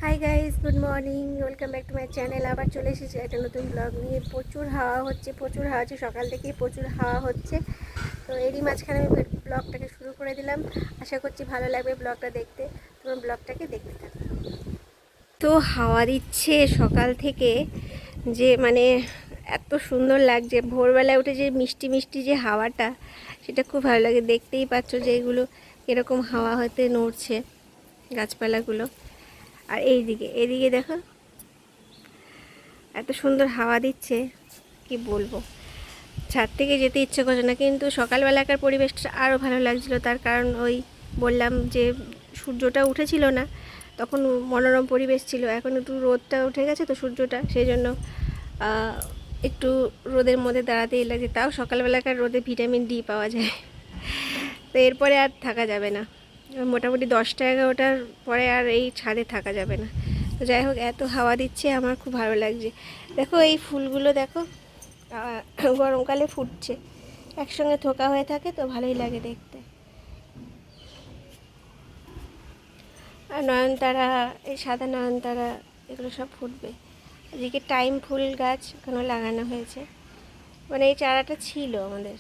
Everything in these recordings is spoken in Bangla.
Hi guys, good morning, welcome back to my channel. আবার চলে এসেছি একটা নতুন ব্লগ নিয়ে। প্রচুর হাওয়া হচ্ছে, সকাল থেকেই প্রচুর হাওয়া হচ্ছে। তো এরই মাঝখানে আমি ব্লগটাকে শুরু করে দিলাম। আশা করছি ভালো লাগবে ব্লগটা দেখতে। তোমার ব্লগটাকে দেখতে থাকো। তো হাওয়া দিচ্ছে সকাল থেকে, যে মানে এত সুন্দর লাগছে। ভোরবেলায় উঠে যে মিষ্টি মিষ্টি যে হাওয়াটা, সেটা খুব ভালো লাগে। দেখতেই পাচ্ছ যে এগুলো কীরকম হাওয়া হতে নড়ছে, গাছপালাগুলো। আর এদিকে দেখো, এত সুন্দর হাওয়া দিচ্ছে, কি বলবো। ছাদ থেকে যেতে ইচ্ছে করছে না, কিন্তু সকালবেলাকার পরিবেশটা আরও ভালো লাগছিল। তার কারণ ওই বললাম যে সূর্যটা উঠেছিল না, তখন মনোরম পরিবেশ ছিল। এখন একটু রোদটা উঠে গেছে তো, সূর্যটা, সেই জন্য একটু রোদের মধ্যে দাঁড়াতেই লাগছে। তাও সকালবেলাকার রোদে ভিটামিন ডি পাওয়া যায়। তো এরপরে আর থাকা যাবে না, মোটামুটি 10টা-11টার পরে আর এই ছাদে থাকা যাবে না। তো যাই হোক, এত হাওয়া দিচ্ছে, আমার খুব ভালো লাগছে। দেখো এই ফুলগুলো দেখো, গরমকালে ফুটছে, একসঙ্গে থোকা হয়ে থাকে, তো ভালোই লাগে দেখতে। আর নয়নতারা, এই সাদা নয়নতারা, এগুলো সব ফুটবে। এদিকে টাইম ফুল গাছ এখানেও লাগানো হয়েছে, মানে এই চারাটা ছিল আমাদের।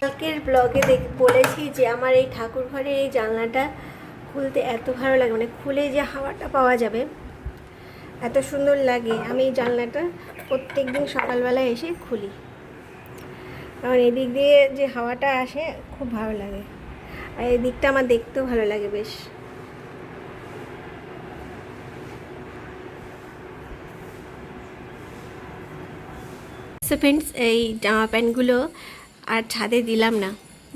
কালকের ব্লগে বলেছি যে আমার এই ঠাকুর ঘরের এই জানলাটা খুলতে এত ভালো লাগে, মানে খুলে যে হাওয়াটা পাওয়া যাবে, এত সুন্দর লাগে। আমি এই জানলাটা প্রত্যেক দিন সকালবেলায় এসে খুলি, কারণ এদিক দিয়ে যে হাওয়াটা আসে খুব ভালো লাগে। আর এই দিকটা আমার দেখতেও ভালো লাগে বেশ। সো ফ্রেন্ডস, এই জামা প্যান্টগুলো আর ছাদে দিলাম না।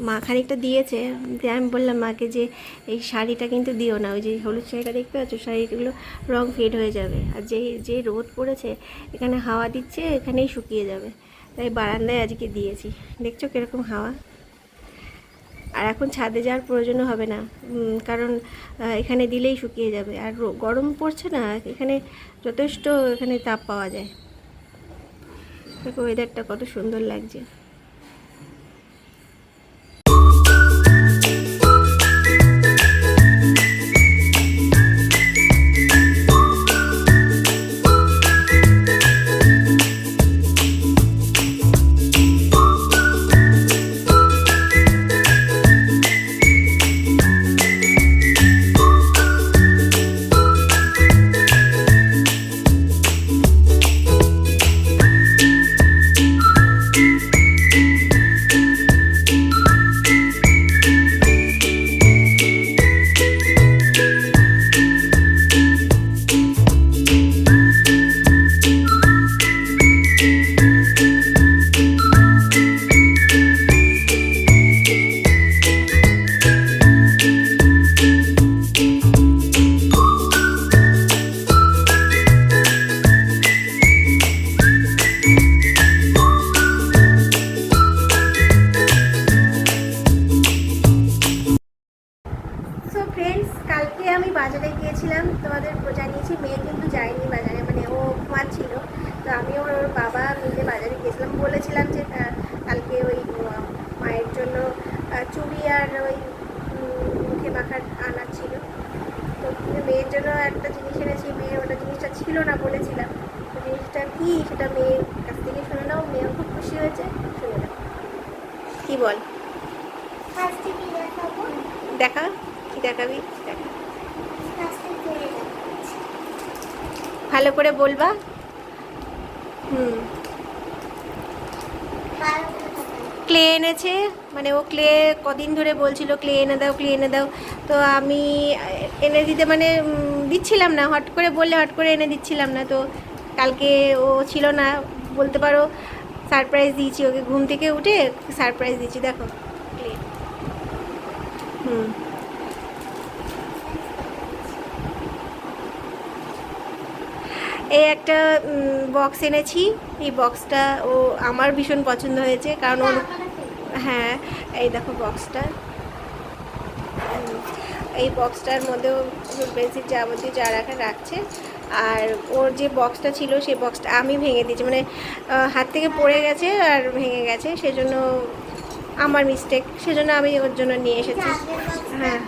মা খানিকটা দিয়েছে, দিয়ে আমি বললাম মাকে যে এই শাড়িটা কিন্তু দিও না, ওই যে হলুদ শাড়িটা দেখতে পাচ্ছ, শাড়িগুলো রং ফেড হয়ে যাবে। আর যে রোদ পড়েছে, এখানে হাওয়া দিচ্ছে, এখানেই শুকিয়ে যাবে। তাই বারান্দায় আজকে দিয়েছি। দেখছো কীরকম হাওয়া। আর এখন ছাদে যাওয়ার প্রয়োজনও হবে না, কারণ এখানে দিলেই শুকিয়ে যাবে। আর গরম পড়ছে না এখানে, যথেষ্ট এখানে তাপ পাওয়া যায়। দেখো ওয়েদারটা কত সুন্দর লাগছে। কালকে আমি বাজারে গিয়েছিলাম, তোমাদের জানিয়েছি। মেয়ে কিন্তু যায়নি বাজারে, মানে ও ঘুমাচ্ছিল। তো আমি ওর বাবা মিলে বাজারে গিয়েছিলাম। বলেছিলাম যে কালকে ওই মায়ের জন্য চুড়ি আর ওই মুখে মাখার আনার ছিল। তো মেয়ের জন্য একটা জিনিস এনেছি, মেয়ের ওটা জিনিসটা ছিল না বলেছিলাম। তো জিনিসটা কি, সেটা মেয়ের কাছ থেকে শুনে নাও। মেয়েও খুব খুশি হয়েছে, শুনে নাও। কী বল, দেখা, কি দেখাবি, দেখা ভালো করে বলবা। ক্লে এনেছে, মানে ও ক্লে কদিন ধরে বলছিল ক্লে এনে দাও, ক্লে এনে দাও। তো আমি এনে দিতে মানে দিচ্ছিলাম না, হট করে বললে হট করে এনে দিচ্ছিলাম না। তো কালকে ও ছিল না, বলতে পারো সারপ্রাইজ দিয়েছি ওকে। ঘুম থেকে উঠে সারপ্রাইজ দিচ্ছি, দেখো ক্লে। এই একটা বক্স এনেছি। এই বক্সটা ও আমার ভীষণ পছন্দ হয়েছে, কারণ ওর, হ্যাঁ এই দেখো বক্সটা, এই বক্সটার মধ্যেও পেন্সিল যাবতীয় যা রাখা রাখছে। আর ওর যে বক্সটা ছিল, সেই বক্সটা আমি ভেঙে দিয়েছি, মানে হাত থেকে পড়ে গেছে আর ভেঙে গেছে, সেজন্য আমার মিস্টেক, সেজন্য আমি ওর জন্য নিয়ে এসেছি। হ্যাঁ,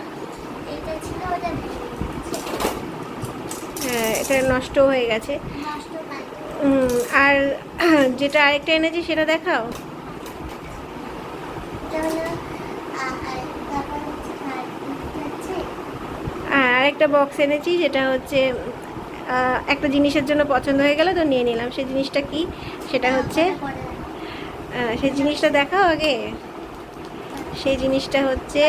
হ্যাঁ, এটা নষ্ট হয়ে গেছে। আর যেটা আরেকটা এনেছি সেটা দেখাও। আর আরেকটা বক্স এনেছি, যেটা হচ্ছে একটা জিনিসের জন্য পছন্দ হয়ে গেল তো নিয়ে নিলাম। সেই জিনিসটা কি, সেটা হচ্ছে সেই জিনিসটা দেখাও আগে। সেই জিনিসটা হচ্ছে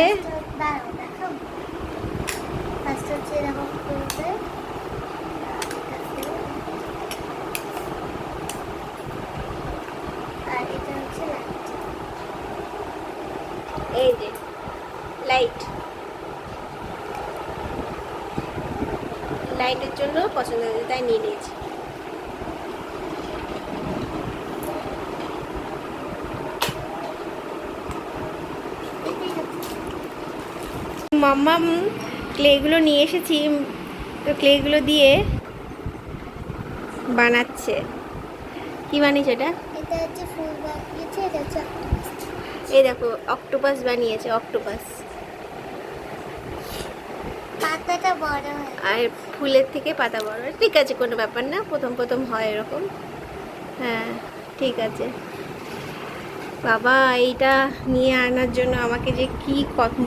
এই যে লাইট। লাইটের জন্য পছন্দ হয়েছে তাই নিয়ে নিয়েছি। মাম্মাম ক্লেগুলো নিয়ে এসেছি, তো ক্লেগুলো দিয়ে বানাচ্ছে। কি বানিয়েছে এটা? এই দেখো, অক্টোপাস বানিয়েছে, অক্টোপাস। পাতাটা বড় হয় আর ফুলের থেকে পাতা বড়। ঠিক আছে, কোনো ব্যাপার না, প্রথম প্রথম হয় এরকম। হ্যাঁ ঠিক আছে। বাবা এইটা নিয়ে আনার জন্য আমাকে যে কি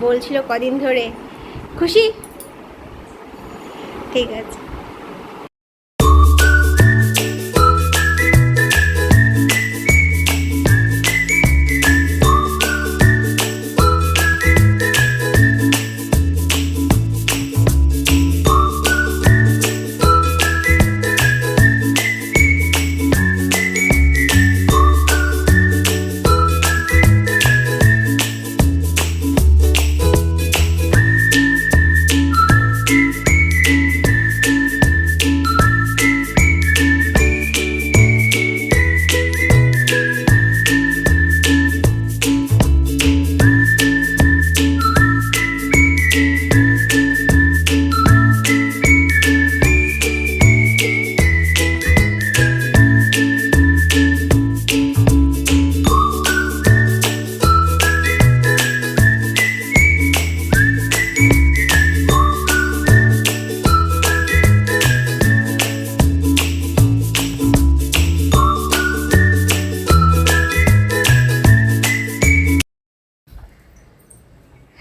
বলছিল কদিন ধরে। খুশি? ঠিক আছে।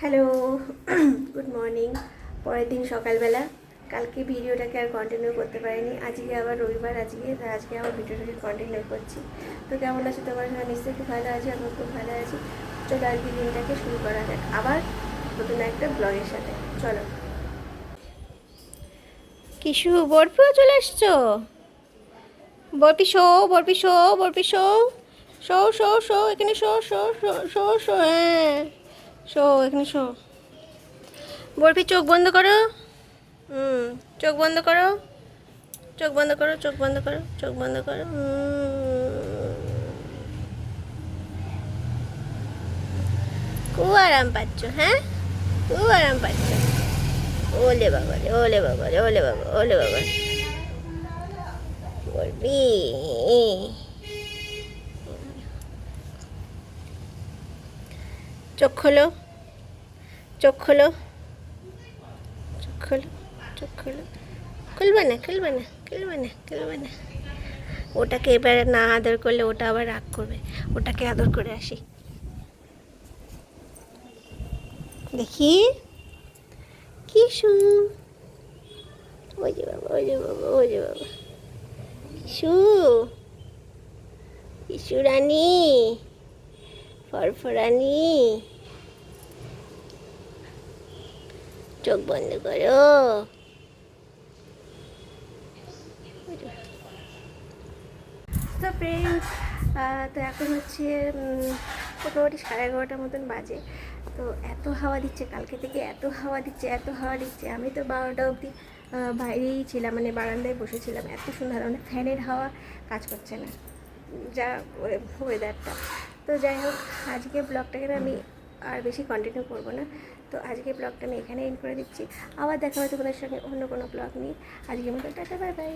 Hello, good morning. পরের দিন সকালবেলা। কালকে ভিডিওটাকে আর কন্টিনিউ করতে পারিনি, আজকে আবার রবিবার, আজকে আবার ভিডিওটাকে কন্টিনিউ করছি। তো কেমন আছে তোমার সঙ্গে? নিশ্চয়ই খুব ভালো আছি, আমি খুব ভালো আছি। চলো আজকে দিনটাকে শুরু করা যাক আবার নতুন একটা ব্লগের সাথে। চলো। কিশু, বরফিও চলে এসছো? বরফি শো, বরফি শো, বরফি শো, শো শো শো, এখানে শো শো শো শো শো, হ্যাঁ শো, এখানে শো। বরফি চোখ বন্ধ করো। চোখ বন্ধ করো, চোখ বন্ধ করো, চোখ বন্ধ করো, চোখ বন্ধ করো। খুব আরাম পাচ্ছ? হ্যাঁ, খুব আরাম পাচ্ছ। ওলে বাবা রে, ওলে বাবা রে, ওলে বাবা, ওলে বাবা। বলবি চোখ খোলো, চোখ খোলো, চোখ খোলো, চোখ খোলো। খুলবে না, খুলবে না, খুলবে না, খুলবে না। ওটাকে এবারে না আদর করলে ওটা আবার রাগ করবে। ওটাকে আদর করে আসি, দেখি। কিশু, ওই যে বাবা, ওই যে বাবা, ওই যে বাবা। কিশু, কিশু রানী, ফরফরানি। চোখ বন্ধ করো। তো ফ্রেন্ডস, তো এখন হচ্ছে মোটামুটি 11:30 মতন বাজে। তো এত হাওয়া দিচ্ছে, কালকে থেকে এত হাওয়া দিচ্ছে, এত হাওয়া দিচ্ছে। আমি তো 12টা অবধি বাইরেই ছিলাম, মানে বারান্দায় বসেছিলাম। এত সুন্দর, মানে ফ্যানের হাওয়া কাজ করছে না, যা ওয়েদারটা। তো যাই হোক, আজকে ব্লগটাকে আমি আর বেশি কন্টিনিউ করবো না। তো আজকে ব্লগটা আমি এখানে এন্ড করে দিচ্ছি। আবার দেখা হবে তোমাদের সঙ্গে অন্য কোনো ব্লগ নিয়ে। আজকের মতো টাটা, বাই বাই।